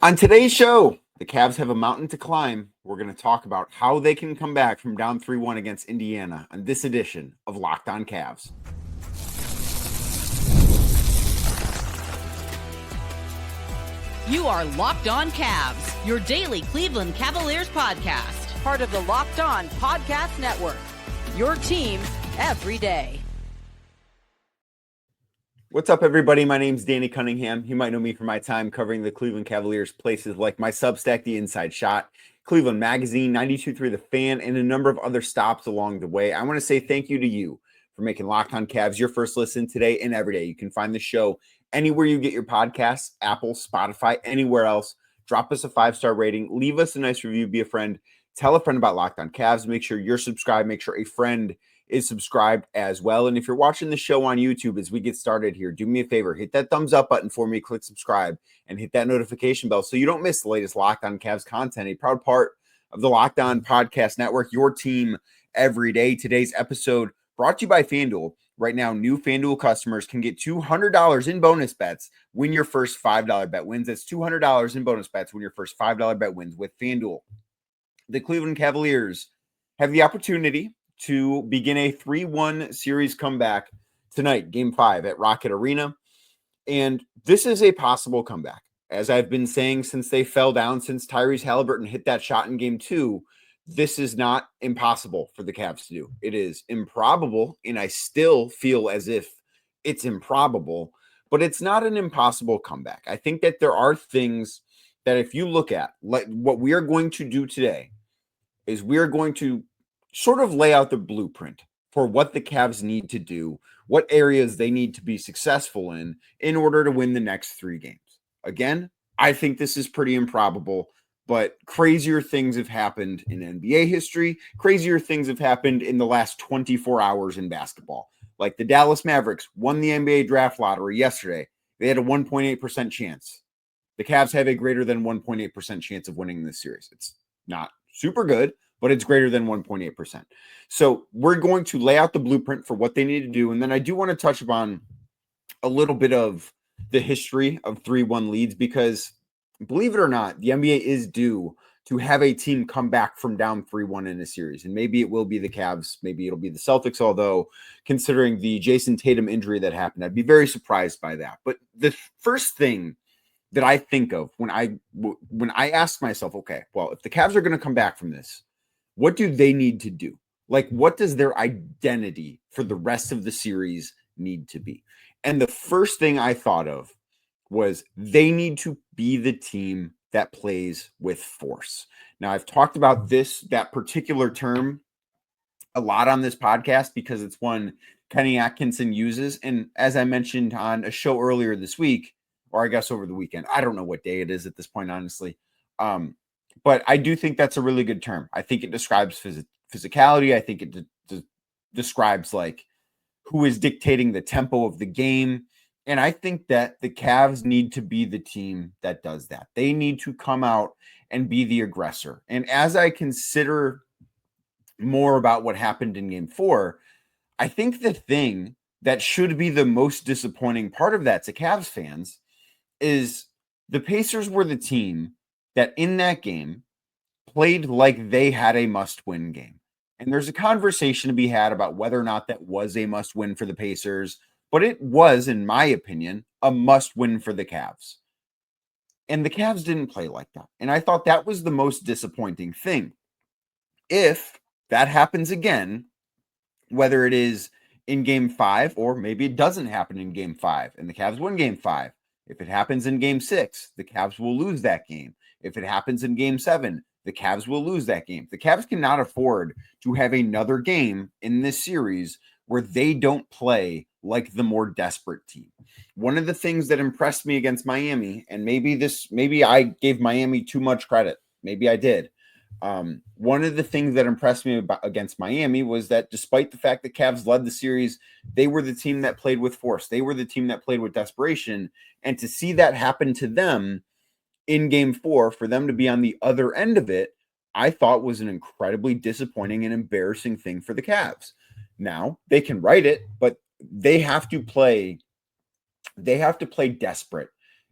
On today's show, the Cavs have a mountain to climb. We're going to talk about how they can come back from down 3-1 against Indiana on this edition of Locked On Cavs. You are Locked On Cavs, your daily Cleveland Cavaliers podcast. Part of the Locked On Podcast Network, your team every day. What's up, everybody? My name's Danny Cunningham. You might know me from my time covering the Cleveland Cavaliers, places like my Substack, The Inside Shot, Cleveland Magazine, 92.3 The Fan, and a number of other stops along the way. I want to say thank you to you for making Locked On Cavs your first listen today and every day. You can find the show anywhere you get your podcasts, Apple, Spotify, anywhere else. Drop us a 5-star rating. Leave us a nice review. Be a friend. Tell a friend about Locked On Cavs. Make sure you're subscribed. Make sure a friend is subscribed as well. And if you're watching the show on YouTube as we get started here, do me a favor, hit that thumbs up button for me, click subscribe, and hit that notification bell so you don't miss the latest Locked On Cavs content, a proud part of the Locked On Podcast Network, your team every day. Today's episode brought to you by FanDuel. Right now, new FanDuel customers can get $200 in bonus bets when your first $5 bet wins. That's $200 in bonus bets when your first $5 bet wins with FanDuel. The Cleveland Cavaliers have the opportunity to begin a 3-1 series comeback tonight, Game 5 at Rocket Arena. And this is a possible comeback. As I've been saying since they fell down, since Tyrese Haliburton hit that shot in Game 2, this is not impossible for the Cavs to do. It is improbable, and I still feel as if it's improbable, but it's not an impossible comeback. I think that there are things that if you look at, like what we are going to do today, is we are going to sort of lay out the blueprint for what the Cavs need to do, what areas they need to be successful in order to win the next 3 games. Again, I think this is pretty improbable, but crazier things have happened in NBA history. Crazier things have happened in the last 24 hours in basketball. Like the Dallas Mavericks won the NBA draft lottery yesterday. They had a 1.8% chance. The Cavs have a greater than 1.8% chance of winning this series. It's not super good, but it's greater than 1.8%. So we're going to lay out the blueprint for what they need to do. And then I do want to touch upon a little bit of the history of 3-1 leads, because believe it or not, the NBA is due to have a team come back from down 3-1 in a series. And maybe it will be the Cavs. Maybe it'll be the Celtics, although considering the Jason Tatum injury that happened, I'd be very surprised by that. But the first thing that I think of when I ask myself, okay, well, if the Cavs are going to come back from this, what do they need to do? Like, what does their identity for the rest of the series need to be? And the first thing I thought of was they need to be the team that plays with force. Now, I've talked about that particular term a lot on this podcast because it's one Kenny Atkinson uses. And as I mentioned on a show earlier this week, or I guess over the weekend, I don't know what day it is at this point, honestly. But I do think that's a really good term. I think it describes physicality. I think it describes like who is dictating the tempo of the game. And I think that the Cavs need to be the team that does that. They need to come out and be the aggressor. And as I consider more about what happened in Game 4, I think the thing that should be the most disappointing part of that to Cavs fans is the Pacers were the team that in that game played like they had a must-win game. And there's a conversation to be had about whether or not that was a must-win for the Pacers, but it was, in my opinion, a must-win for the Cavs. And the Cavs didn't play like that. And I thought that was the most disappointing thing. If that happens again, whether it is in Game 5 or maybe it doesn't happen in Game 5 and the Cavs win Game 5, if it happens in Game 6, the Cavs will lose that game. If it happens in Game 7, the Cavs will lose that game. The Cavs cannot afford to have another game in this series where they don't play like the more desperate team. One of the things that impressed me against Miami, and maybe I gave Miami too much credit. Maybe I did. One of the things that impressed me against Miami was that despite the fact that Cavs led the series, they were the team that played with force. They were the team that played with desperation. And to see that happen to them in Game 4, for them to be on the other end of it, I thought was an incredibly disappointing and embarrassing thing for the Cavs. Now, they can write it, but they have to play desperate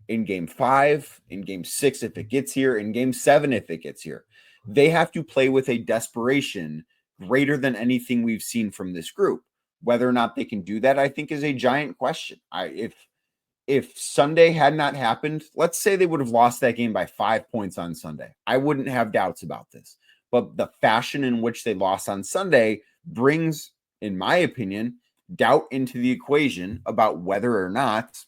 in game 5, in game 6 if it gets here, in game 7 if it gets here. They have to play with a desperation greater than anything we've seen from this group. Whether or not they can do that, I think, is a giant question. If Sunday had not happened, let's say they would have lost that game by 5 points on Sunday, I wouldn't have doubts about this. But the fashion in which they lost on Sunday brings, in my opinion, doubt into the equation about whether or not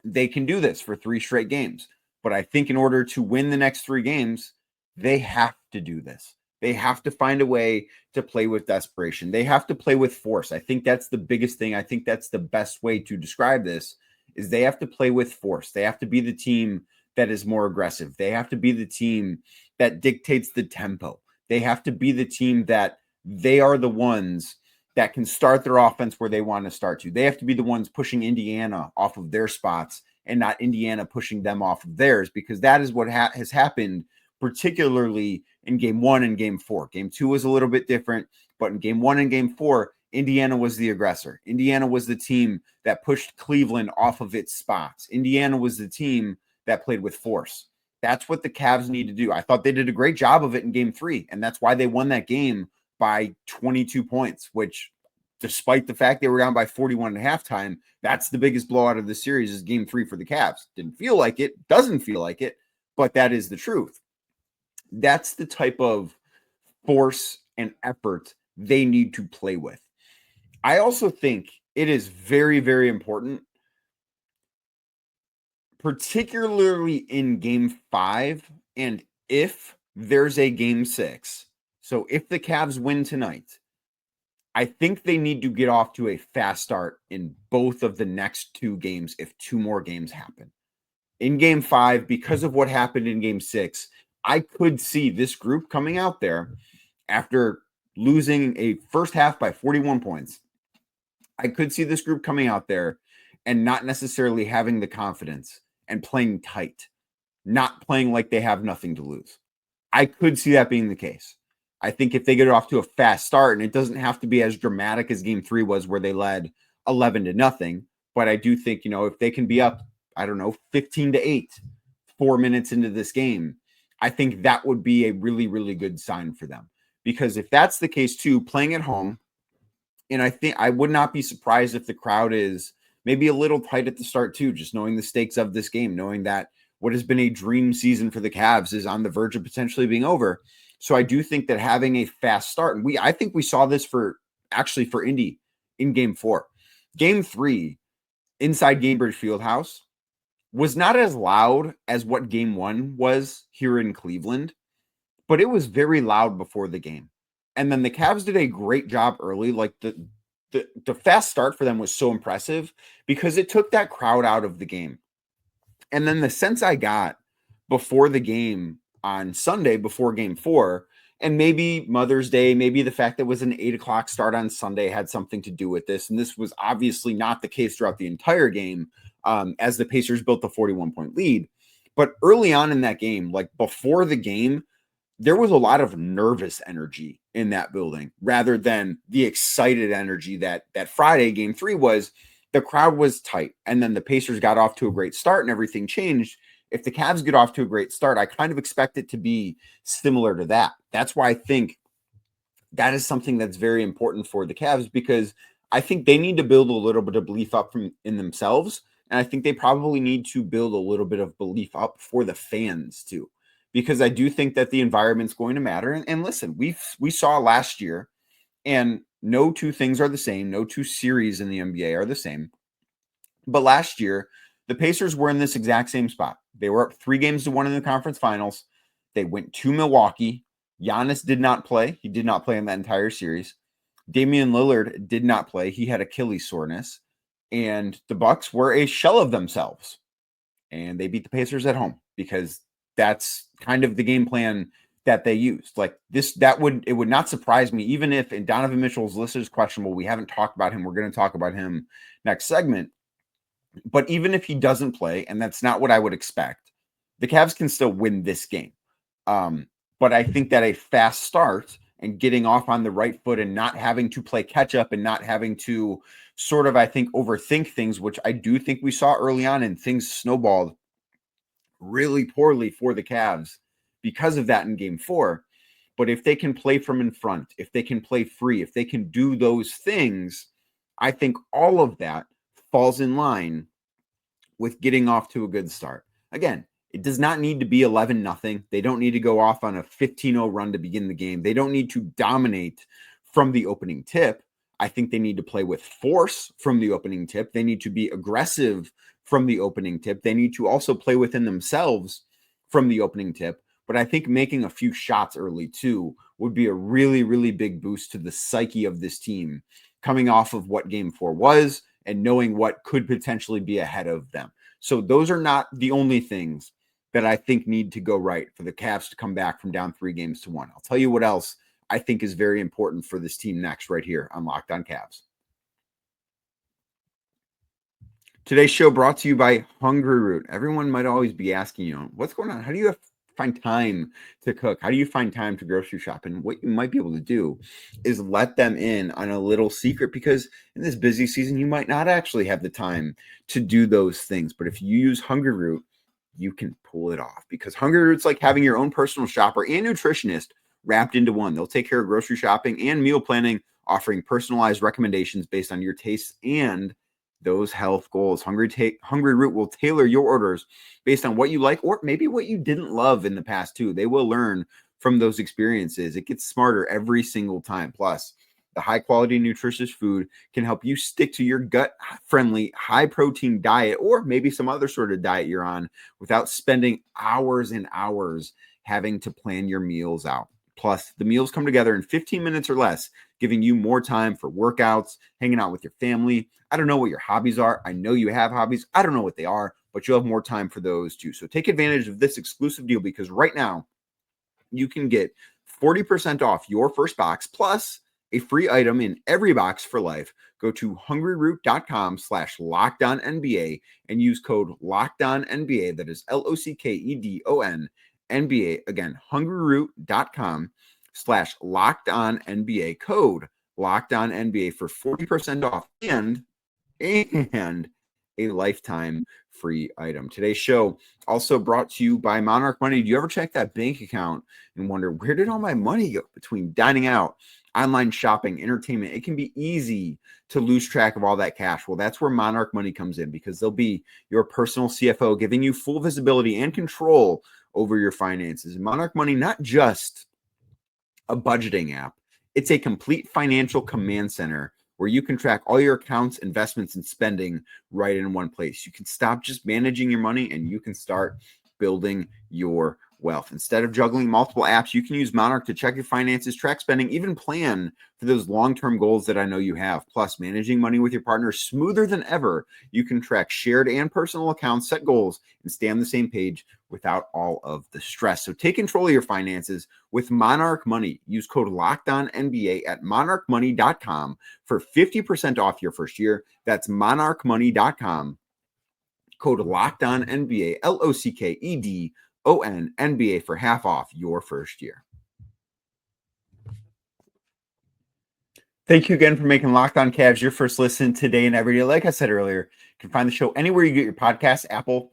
they can do this for 3 straight games. But I think in order to win the next 3 games, they have to do this. They have to find a way to play with desperation. They have to play with force. I think that's the biggest thing. I think that's the best way to describe this, is they have to play with force. They have to be the team that is more aggressive. They have to be the team that dictates the tempo. They have to be the team that they are the ones that can start their offense where they want to start to. They have to be the ones pushing Indiana off of their spots and not Indiana pushing them off of theirs, because that is what has happened, particularly in game 1 and game 4. Game 2 was a little bit different, but in game 1 and game 4, Indiana was the aggressor. Indiana was the team that pushed Cleveland off of its spots. Indiana was the team that played with force. That's what the Cavs need to do. I thought they did a great job of it in game 3, and that's why they won that game by 22 points, which, despite the fact they were down by 41 at halftime, that's the biggest blowout of the series, is game 3 for the Cavs. Didn't feel like it, doesn't feel like it, but that is the truth. That's the type of force and effort they need to play with. I also think it is very, very important, particularly in game 5, and if there's a game 6. So if the Cavs win tonight, I think they need to get off to a fast start in both of the next 2 games if 2 more games happen. In game 5, because of what happened in game 6, I could see this group coming out there after losing a first half by 41 points. I could see this group coming out there and not necessarily having the confidence and playing tight, not playing like they have nothing to lose. I could see that being the case. I think if they get off to a fast start, and it doesn't have to be as dramatic as game 3 was, where they led 11-0, but I do think, if they can be up, 15-8, 4 minutes into this game, I think that would be a really, really good sign for them. Because if that's the case too, playing at home, and I think I would not be surprised if the crowd is maybe a little tight at the start too, just knowing the stakes of this game, knowing that what has been a dream season for the Cavs is on the verge of potentially being over. So I do think that having a fast start, and I think we saw this for Indy in game 4. Game 3, inside Gainbridge Fieldhouse, was not as loud as what game 1 was here in Cleveland, but it was very loud before the game. And then the Cavs did a great job early. Like the fast start for them was so impressive because it took that crowd out of the game. And then the sense I got before the game on Sunday, before game 4, and maybe Mother's Day, maybe the fact that it was an 8:00 start on Sunday had something to do with this. And this was obviously not the case throughout the entire game, as the Pacers built the 41-point lead. But early on in that game, like before the game, there was a lot of nervous energy in that building rather than the excited energy that Friday game 3 was. The crowd was tight, and then the Pacers got off to a great start and everything changed. If the Cavs get off to a great start, I kind of expect it to be similar to that. That's why I think that is something that's very important for the Cavs, because I think they need to build a little bit of belief up in themselves. And I think they probably need to build a little bit of belief up for the fans too, because I do think that the environment's going to matter. And listen, we saw last year, and no 2 things are the same. No 2 series in the NBA are the same. But last year, the Pacers were in this exact same spot. They were up 3-1 in the conference finals. They went to Milwaukee. Giannis did not play. He did not play in that entire series. Damian Lillard did not play. He had Achilles soreness. And the Bucks were a shell of themselves. And they beat the Pacers at home, because that's kind of the game plan that they used. Like this, it would not surprise me, even if, and Donovan Mitchell's list is questionable. We haven't talked about him. We're going to talk about him next segment. But even if he doesn't play, and that's not what I would expect, the Cavs can still win this game. But I think that a fast start and getting off on the right foot and not having to play catch up and not having to sort of, I think, overthink things, which I do think we saw early on, and things snowballed really poorly for the Cavs because of that in game 4. But if they can play from in front, if they can play free, if they can do those things, I think all of that falls in line with getting off to a good start. Again, it does not need to be 11-0. They don't need to go off on a 15-0 run to begin the game. They don't need to dominate from the opening tip. I think they need to play with force from the opening tip. They need to be aggressive from the opening tip. They need to also play within themselves from the opening tip. But I think making a few shots early too would be a really, really big boost to the psyche of this team coming off of what game 4 was and knowing what could potentially be ahead of them. So those are not the only things that I think need to go right for the Cavs to come back from down 3-1. I'll tell you what else I think is very important for this team next right here on Locked On Cavs. Today's show brought to you by Hungry Root. Everyone might always be asking, what's going on? How do you find time to cook? How do you find time to grocery shop? And what you might be able to do is let them in on a little secret, because in this busy season, you might not actually have the time to do those things. But if you use Hungry Root, you can pull it off, because Hungry Root's like having your own personal shopper and nutritionist wrapped into one. They'll take care of grocery shopping and meal planning, offering personalized recommendations based on your tastes and those health goals. Hungry Root will tailor your orders based on what you like, or maybe what you didn't love in the past too. They will learn from those experiences. It gets smarter every single time. Plus, the high quality nutritious food can help you stick to your gut friendly, high protein diet, or maybe some other sort of diet you're on, without spending hours and hours having to plan your meals out. Plus, the meals come together in 15 minutes or less, giving you more time for workouts, hanging out with your family. I don't know what your hobbies are. I know you have hobbies. I don't know what they are, but you'll have more time for those too. So take advantage of this exclusive deal, because right now you can get 40% off your first box plus a free item in every box for life. Go to hungryroot.com/LockedOnNBA and use code LockedOnNBA. That is LOCKEDON NBA. Again, hungryroot.com/LockedOnNBA, code LockedOnNBA for 40% off and a lifetime free item. Today's show also brought to you by Monarch Money. Do you ever check that bank account and wonder, where did all my money go? Between dining out, online shopping, entertainment, it can be easy to lose track of all that cash. Well, that's where Monarch Money comes in, because they'll be your personal CFO, giving you full visibility and control over your finances. Monarch Money, not just a budgeting app, it's a complete financial command center where you can track all your accounts, investments, and spending right in one place. You can stop just managing your money and you can start building your wealth. Instead of juggling multiple apps, you can use Monarch to check your finances, track spending, even plan for those long-term goals that I know you have. Plus, managing money with your partner is smoother than ever. You can track shared and personal accounts, set goals, and stay on the same page without all of the stress. So take control of your finances with Monarch Money. Use code LOCKEDONNBA at monarchmoney.com for 50% off your first year. That's monarchmoney.com. Code LOCKEDONNBA, LOCKEDONNBA for half off your first year. Thank you again for making Locked On Cavs your first listen today and every day. Like I said earlier, you can find the show anywhere you get your podcasts, Apple,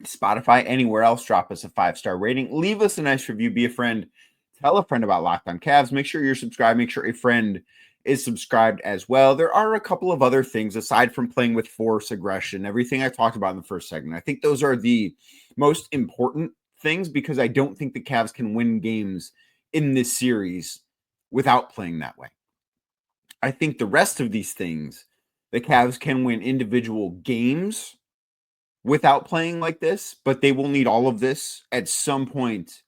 Spotify, anywhere else. Drop us a 5-star rating. Leave us a nice review. Be a friend. Tell a friend about Locked On Cavs. Make sure you're subscribed. Make sure a friend is subscribed as well. There are a couple of other things aside from playing with force, aggression, everything I talked about in the first segment. I think those are the most important things, because I don't think the Cavs can win games in this series without playing that way. I think the rest of these things, the Cavs can win individual games without playing like this, but they will need all of this at some point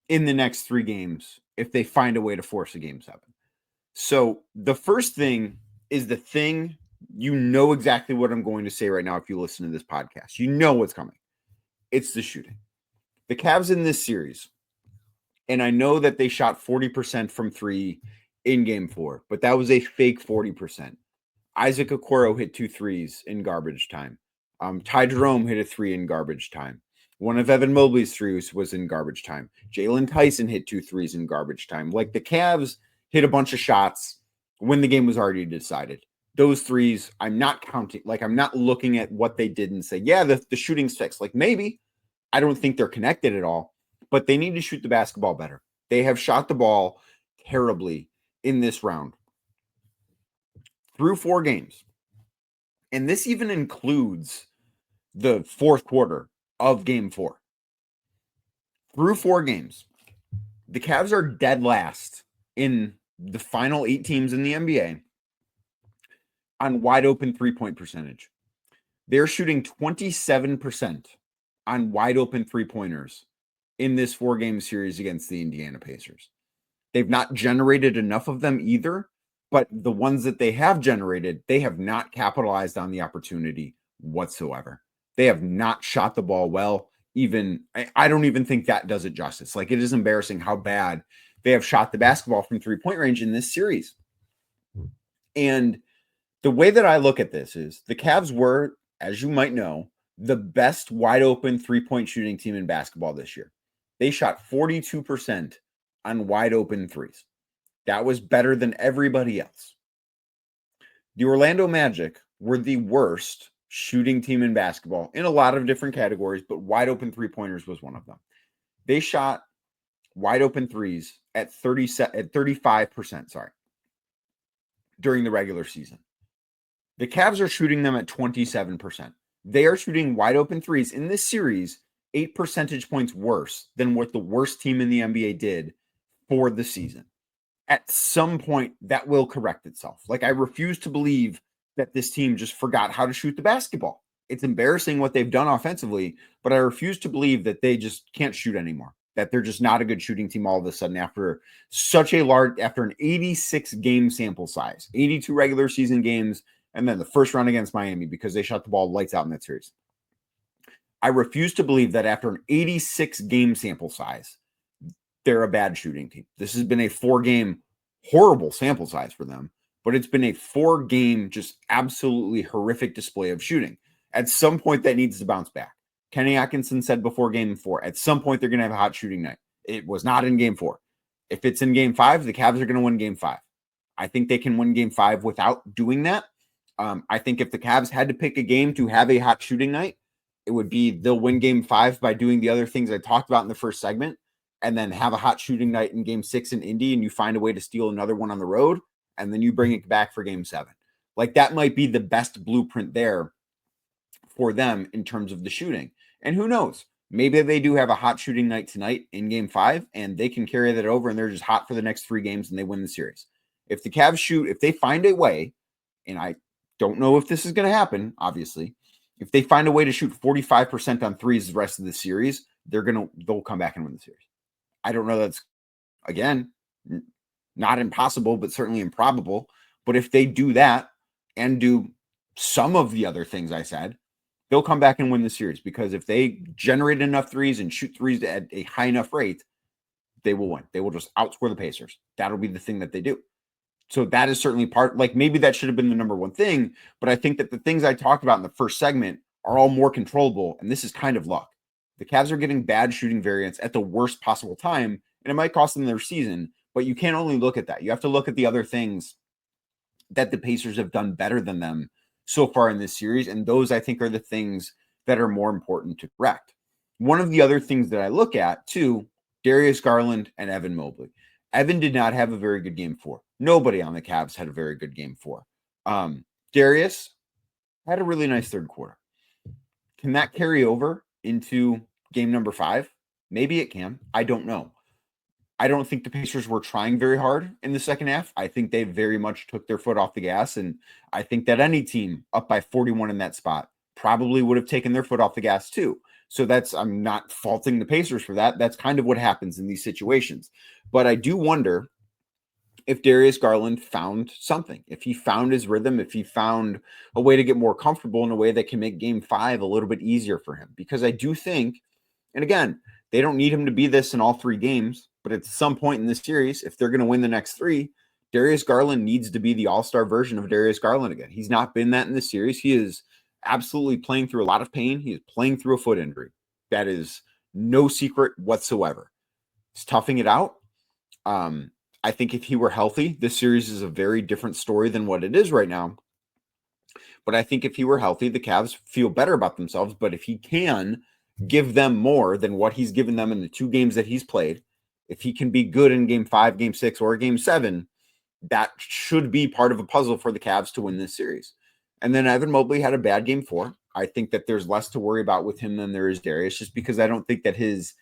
in the next 3 games if they find a way to force a game 7. So the first thing is the thing, you know exactly what I'm going to say right now if you listen to this podcast. You know what's coming. It's the shooting. The Cavs in this series, and I know that they shot 40% from 3 in game 4, but that was a fake 40%. Isaac Okoro hit 2 threes in garbage time. Ty Jerome hit a 3 in garbage time. One of Evan Mobley's threes was in garbage time. Jalen Tyson hit 2 threes in garbage time. Like, the Cavs hit a bunch of shots when the game was already decided. those threes, I'm not counting. Like, I'm not looking at what they did and say, yeah, the shooting's fixed. Like, maybe. I don't think they're connected at all, but they need to shoot the basketball better. They have shot the ball terribly in this round through 4 games. And this even includes the fourth quarter of game 4. Through 4 games, the Cavs are dead last in the final 8 teams in the NBA on wide open 3-point percentage. They're shooting 27% on wide open 3-pointers in this 4-game series against the Indiana Pacers. They've not generated enough of them either, but the ones that they have generated, they have not capitalized on the opportunity whatsoever. They have not shot the ball well. I don't even think that does it justice. Like, it is embarrassing how bad they have shot the basketball from 3-point range in this series. And the way that I look at this is the Cavs were, as you might know, the best wide open 3-point shooting team in basketball this year. They shot 42% on wide open threes. That was better than everybody else. The Orlando Magic were the worst shooting team in basketball in a lot of different categories, but wide open 3-pointers was one of them. They shot wide open threes at 35%, during the regular season. The Cavs are shooting them at 27%. They are shooting wide open threes in this series 8 percentage points worse than what the worst team in the NBA did for the season. At some point, that will correct itself. Like, I refuse to believe that this team just forgot how to shoot the basketball. It's embarrassing what they've done offensively, but I refuse to believe that they just can't shoot anymore, that they're just not a good shooting team all of a sudden after an 86 game sample size, 82 regular season games, and then the first round against Miami because they shot the ball lights out in that series. I refuse to believe that after an 86 game sample size, they're a bad shooting team. This has been a 4-game horrible sample size for them, but it's been a 4-game just absolutely horrific display of shooting. At some point, that needs to bounce back. Kenny Atkinson said before game 4, at some point, they're going to have a hot shooting night. It was not in game 4. If it's in game 5, the Cavs are going to win game 5. I think they can win game 5 without doing that. I think if the Cavs had to pick a game to have a hot shooting night, it would be they'll win game 5 by doing the other things I talked about in the first segment, and then have a hot shooting night in game 6 in Indy, and you find a way to steal another one on the road, and then you bring it back for game 7. Like, that might be the best blueprint there for them in terms of the shooting. And who knows? Maybe they do have a hot shooting night tonight in game 5, and they can carry that over, and they're just hot for the next 3 games, and they win the series. If the Cavs if they find a way, and I don't know if this is going to happen, obviously, if they find a way to shoot 45% on threes the rest of the series, they'll come back and win the series. I don't know. That's, again, not impossible, but certainly improbable. But if they do that and do some of the other things I said, they'll come back and win the series, because if they generate enough threes and shoot threes at a high enough rate, they will win. They will just outscore the Pacers. That'll be the thing that they do. So that is certainly maybe that should have been the number one thing, but I think that the things I talked about in the first segment are all more controllable, and this is kind of luck. The Cavs are getting bad shooting variance at the worst possible time, and it might cost them their season, but you can't only look at that. You have to look at the other things that the Pacers have done better than them so far in this series, and those, I think, are the things that are more important to correct. One of the other things that I look at, too, Darius Garland and Evan Mobley. Evan did not have a very good game 4. Nobody on the Cavs had a very good game 4. Darius had a really nice third quarter. Can that carry over into game number 5? Maybe it can. I don't know. I don't think the Pacers were trying very hard in the second half. I think they very much took their foot off the gas, and I think that any team up by 41 in that spot probably would have taken their foot off the gas too. So I'm not faulting the Pacers for that. That's kind of what happens in these situations. But I do wonder if Darius Garland found something, if he found his rhythm, if he found a way to get more comfortable in a way that can make game 5 a little bit easier for him. Because I do think, and again, they don't need him to be this in all 3 games, but at some point in this series, if they're going to win the next 3, Darius Garland needs to be the all-star version of Darius Garland again. He's not been that in this series. He is absolutely playing through a lot of pain. He is playing through a foot injury. That is no secret whatsoever. He's toughing it out. I think if he were healthy, this series is a very different story than what it is right now. But I think if he were healthy, the Cavs feel better about themselves. But if he can give them more than what he's given them in the 2 games that he's played, if he can be good in game 5, game 6, or game 7, that should be part of a puzzle for the Cavs to win this series. And then Evan Mobley had a bad game 4. I think that there's less to worry about with him than there is Darius, just because I don't think that his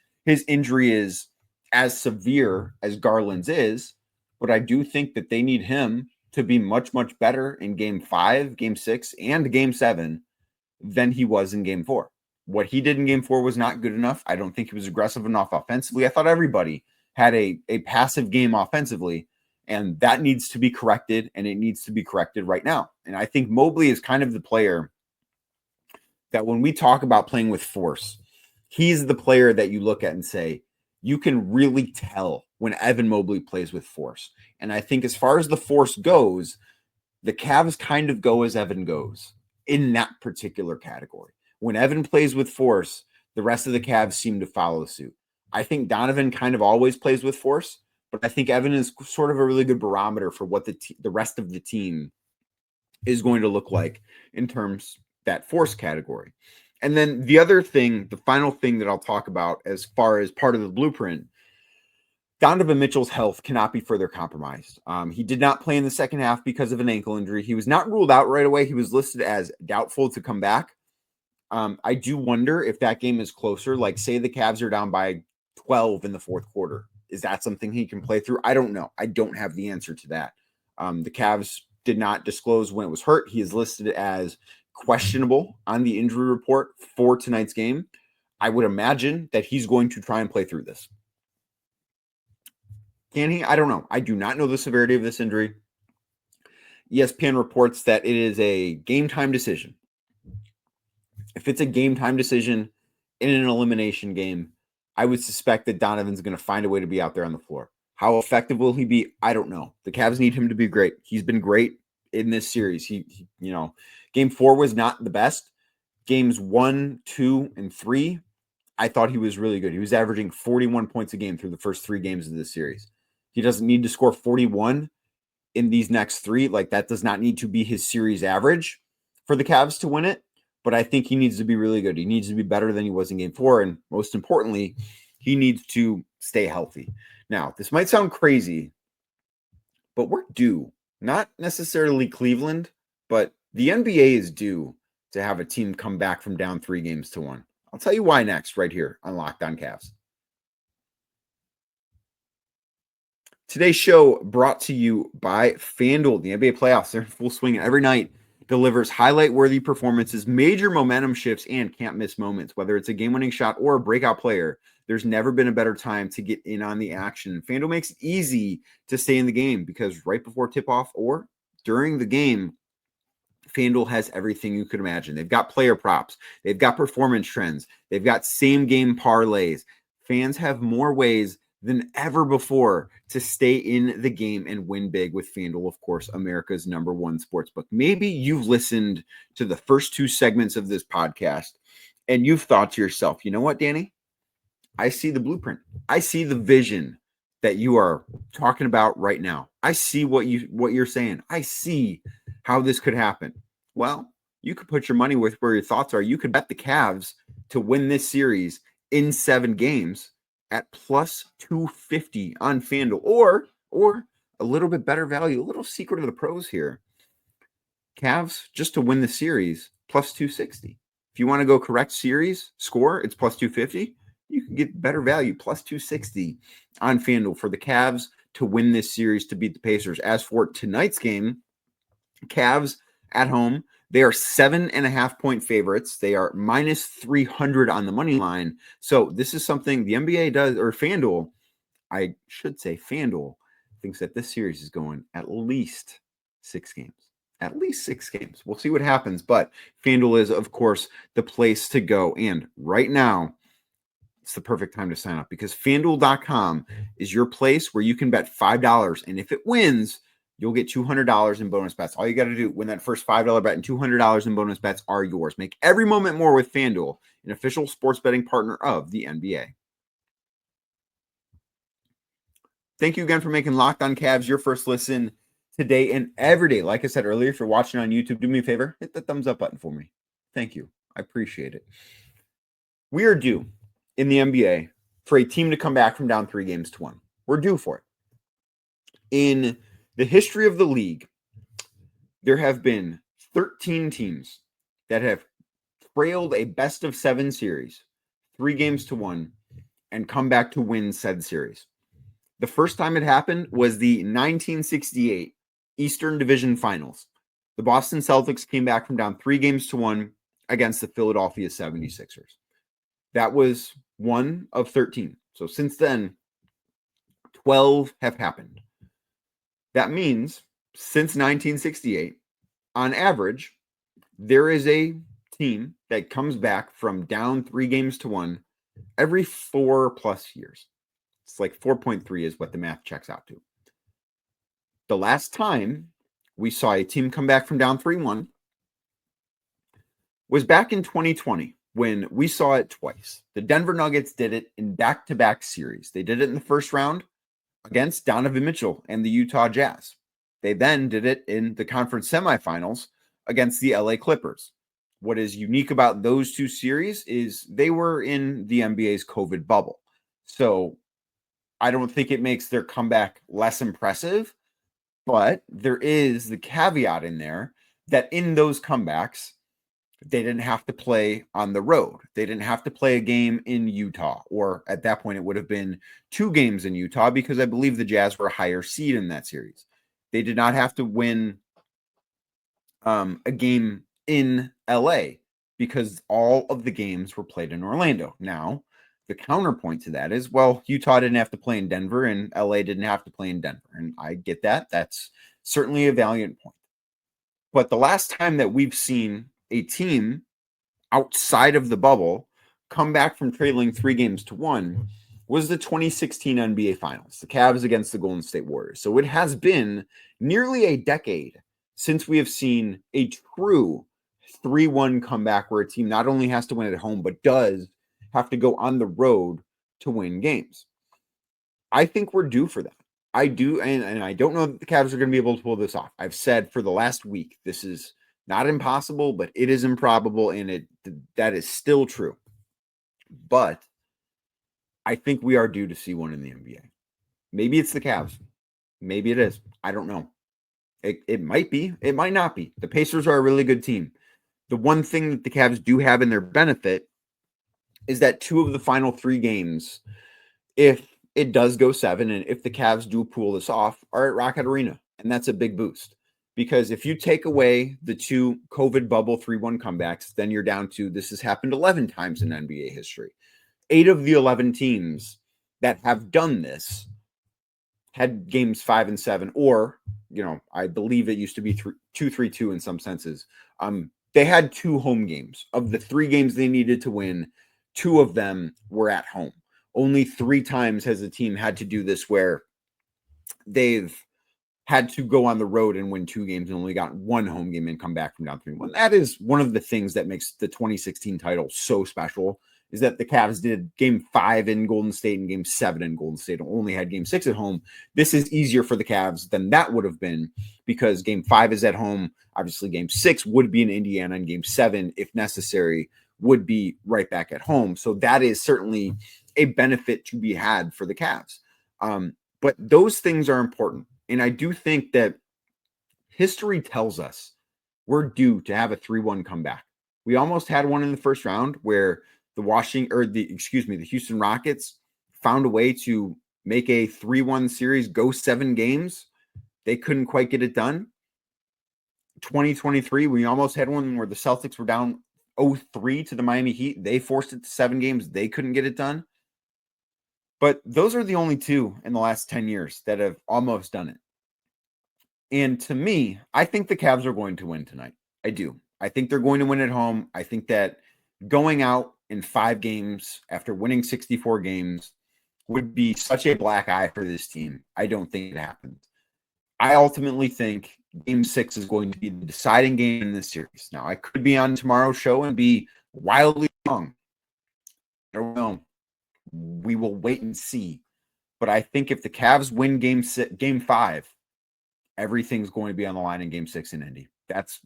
injury is as severe as Garland's is. But I do think that they need him to be much, much better in game 5, game 6, and game 7 than he was in game 4. What he did in game 4 was not good enough. I don't think he was aggressive enough offensively. I thought everybody had a passive game offensively, and that needs to be corrected, and it needs to be corrected right now. And I think Mobley is kind of the player that when we talk about playing with force, he's the player that you look at and say, you can really tell when Evan Mobley plays with force. And I think as far as the force goes, the Cavs kind of go as Evan goes in that particular category. When Evan plays with force, the rest of the Cavs seem to follow suit. I think Donovan kind of always plays with force, but I think Evan is sort of a really good barometer for what the rest of the team is going to look like in terms that force category. And then the other thing, the final thing that I'll talk about as far as part of the blueprint, Donovan Mitchell's health cannot be further compromised. He did not play in the second half because of an ankle injury. He was not ruled out right away. He was listed as doubtful to come back. I do wonder if that game is closer. Like, say the Cavs are down by 12 in the fourth quarter. Is that something he can play through? I don't know. I don't have the answer to that. The Cavs did not disclose when it was hurt. He is listed as questionable on the injury report for tonight's game. I would imagine that he's going to try and play through this. Can he? I don't know. I do not know the severity of this injury. ESPN reports that it is a game time decision. If it's a game time decision in an elimination game, I would suspect that Donovan's going to find a way to be out there on the floor. How effective will he be? I don't know. The Cavs need him to be great. He's been great in this series. He game 4 was not the best. Games 1, 2, and 3, I thought he was really good. He was averaging 41 points a game through the first 3 games of this series. He doesn't need to score 41 in these next 3. Like, that does not need to be his series average for the Cavs to win it. But I think he needs to be really good. He needs to be better than he was in game 4. And most importantly, he needs to stay healthy. Now, this might sound crazy, but we're due. Not necessarily Cleveland, but the NBA is due to have a team come back from down 3 games to 1. I'll tell you why next, right here on Locked On Cavs. Today's show brought to you by FanDuel. The NBA playoffs are in full swing every night. Delivers highlight-worthy performances, major momentum shifts, and can't-miss moments. Whether it's a game-winning shot or a breakout player, there's never been a better time to get in on the action. FanDuel makes it easy to stay in the game because right before tip-off or during the game, FanDuel has everything you could imagine. They've got player props. They've got performance trends. They've got same-game parlays. Fans have more ways than ever before to stay in the game and win big with FanDuel, of course, America's #1 sportsbook. Maybe you've listened to the first 2 segments of this podcast and you've thought to yourself, you know what, Danny? I see the blueprint. I see the vision that you are talking about right now. I see what you're saying. I see how this could happen. Well, you could put your money with where your thoughts are. You could bet the Cavs to win this series in 7 games at plus 250 on FanDuel, or a little bit better value, a little secret of the pros here. Cavs just to win the series, plus 260. If you want to go correct series score, it's plus 250. You can get better value, plus 260 on FanDuel for the Cavs to win this series to beat the Pacers. As for tonight's game, Cavs at home, they are 7.5-point favorites. They are minus 300 on the money line. So this is something the NBA does, or FanDuel, I should say FanDuel, thinks that this series is going at least 6 games. At least 6 games. We'll see what happens. But FanDuel is, of course, the place to go. And right now, it's the perfect time to sign up because FanDuel.com is your place where you can bet $5. And if it wins, you'll get $200 in bonus bets. All you got to do, win that first $5 bet, and $200 in bonus bets are yours. Make every moment more with FanDuel, an official sports betting partner of the NBA. Thank you again for making Locked On Cavs your first listen today and every day. Like I said earlier, if you're watching on YouTube, do me a favor, hit the thumbs up button for me. Thank you. I appreciate it. We are due in the NBA for a team to come back from down 3-1. We're due for it. In the history of the league, there have been 13 teams that have trailed a best-of-7 series, 3-1, and come back to win said series. The first time it happened was the 1968 Eastern Division Finals. The Boston Celtics came back from down 3-1 against the Philadelphia 76ers. That was one of 13. So since then, 12 have happened. That means since 1968, on average, there is a team that comes back from down 3-1 every 4+ years. It's like 4.3 is what the math checks out to. The last time we saw a team come back from down 3-1 was back in 2020 when we saw it twice. The Denver Nuggets did it in back-to-back series. They did it in the first round against Donovan Mitchell and the Utah Jazz. They then did it in the conference semifinals against the LA Clippers. What is unique about those two series is they were in the NBA's COVID bubble. So I don't think it makes their comeback less impressive, but there is the caveat in there that in those comebacks, they didn't have to play on the road. They didn't have to play a game in Utah, or at that point, it would have been 2 games in Utah because I believe the Jazz were a higher seed in that series. They did not have to win a game in LA because all of the games were played in Orlando. Now, the counterpoint to that is, well, Utah didn't have to play in Denver and LA didn't have to play in Denver. And I get that. That's certainly a valiant point. But the last time that we've seen a team outside of the bubble come back from trailing 3-1 was the 2016 NBA Finals, the Cavs against the Golden State Warriors. So it has been nearly a decade since we have seen a true 3-1 comeback where a team not only has to win at home, but does have to go on the road to win games. I think we're due for that. I do, and I don't know that the Cavs are going to be able to pull this off. I've said for the last week, this is not impossible, but it is improbable, and that is still true. But I think we are due to see one in the NBA. Maybe it's the Cavs. Maybe it is. I don't know. It might be. It might not be. The Pacers are a really good team. The one thing that the Cavs do have in their benefit is that 2 of the final 3 games, if it does go 7, and if the Cavs do pull this off, are at Rocket Arena. And that's a big boost. Because if you take away the 2 COVID bubble 3-1 comebacks, then you're down to, this has happened 11 times in NBA history. 8 of the 11 teams that have done this had games 5 and 7, or, I believe it used to be 2-3-2 in some senses. They had 2 home games. Of the 3 games they needed to win, 2 of them were at home. Only 3 times has a team had to do this where they've had to go on the road and win 2 games and only got 1 home game and come back from down 3-1. That is one of the things that makes the 2016 title so special, is that the Cavs did game 5 in Golden State and game 7 in Golden State, only had game 6 at home. This is easier for the Cavs than that would have been because game 5 is at home. Obviously, game 6 would be in Indiana, and game 7, if necessary, would be right back at home. So that is certainly a benefit to be had for the Cavs. But those things are important. And I do think that history tells us we're due to have a 3-1 comeback. We almost had one in the first round where the Houston Rockets found a way to make a 3-1 series go 7 games. They couldn't quite get it done. 2023, we almost had one where the Celtics were down 0-3 to the Miami Heat. They forced it to 7 games. They couldn't get it done. But those are the only 2 in the last 10 years that have almost done it. And to me, I think the Cavs are going to win tonight. I do. I think they're going to win at home. I think that going out in 5 games after winning 64 games would be such a black eye for this team. I don't think it happens. I ultimately think game 6 is going to be the deciding game in this series. Now, I could be on tomorrow's show and be wildly wrong. I don't know. We will wait and see. But I think if the Cavs win game 5, everything's going to be on the line in game 6 in Indy.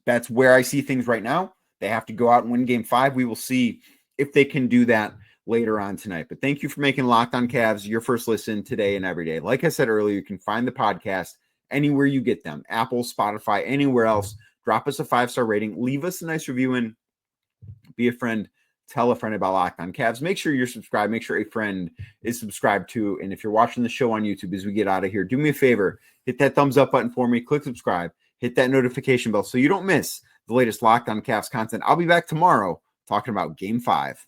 That's where I see things right now. They have to go out and win game 5. We will see if they can do that later on tonight. But thank you for making Locked On Cavs your first listen today and every day. Like I said earlier, you can find the podcast anywhere you get them, Apple, Spotify, anywhere else. Drop us a 5-star rating, leave us a nice review, and be a friend. Tell a friend about Locked On Cavs. Make sure you're subscribed. Make sure a friend is subscribed too. And if you're watching the show on YouTube as we get out of here, do me a favor. Hit that thumbs up button for me. Click subscribe. Hit that notification bell so you don't miss the latest Locked On Cavs content. I'll be back tomorrow talking about Game 5.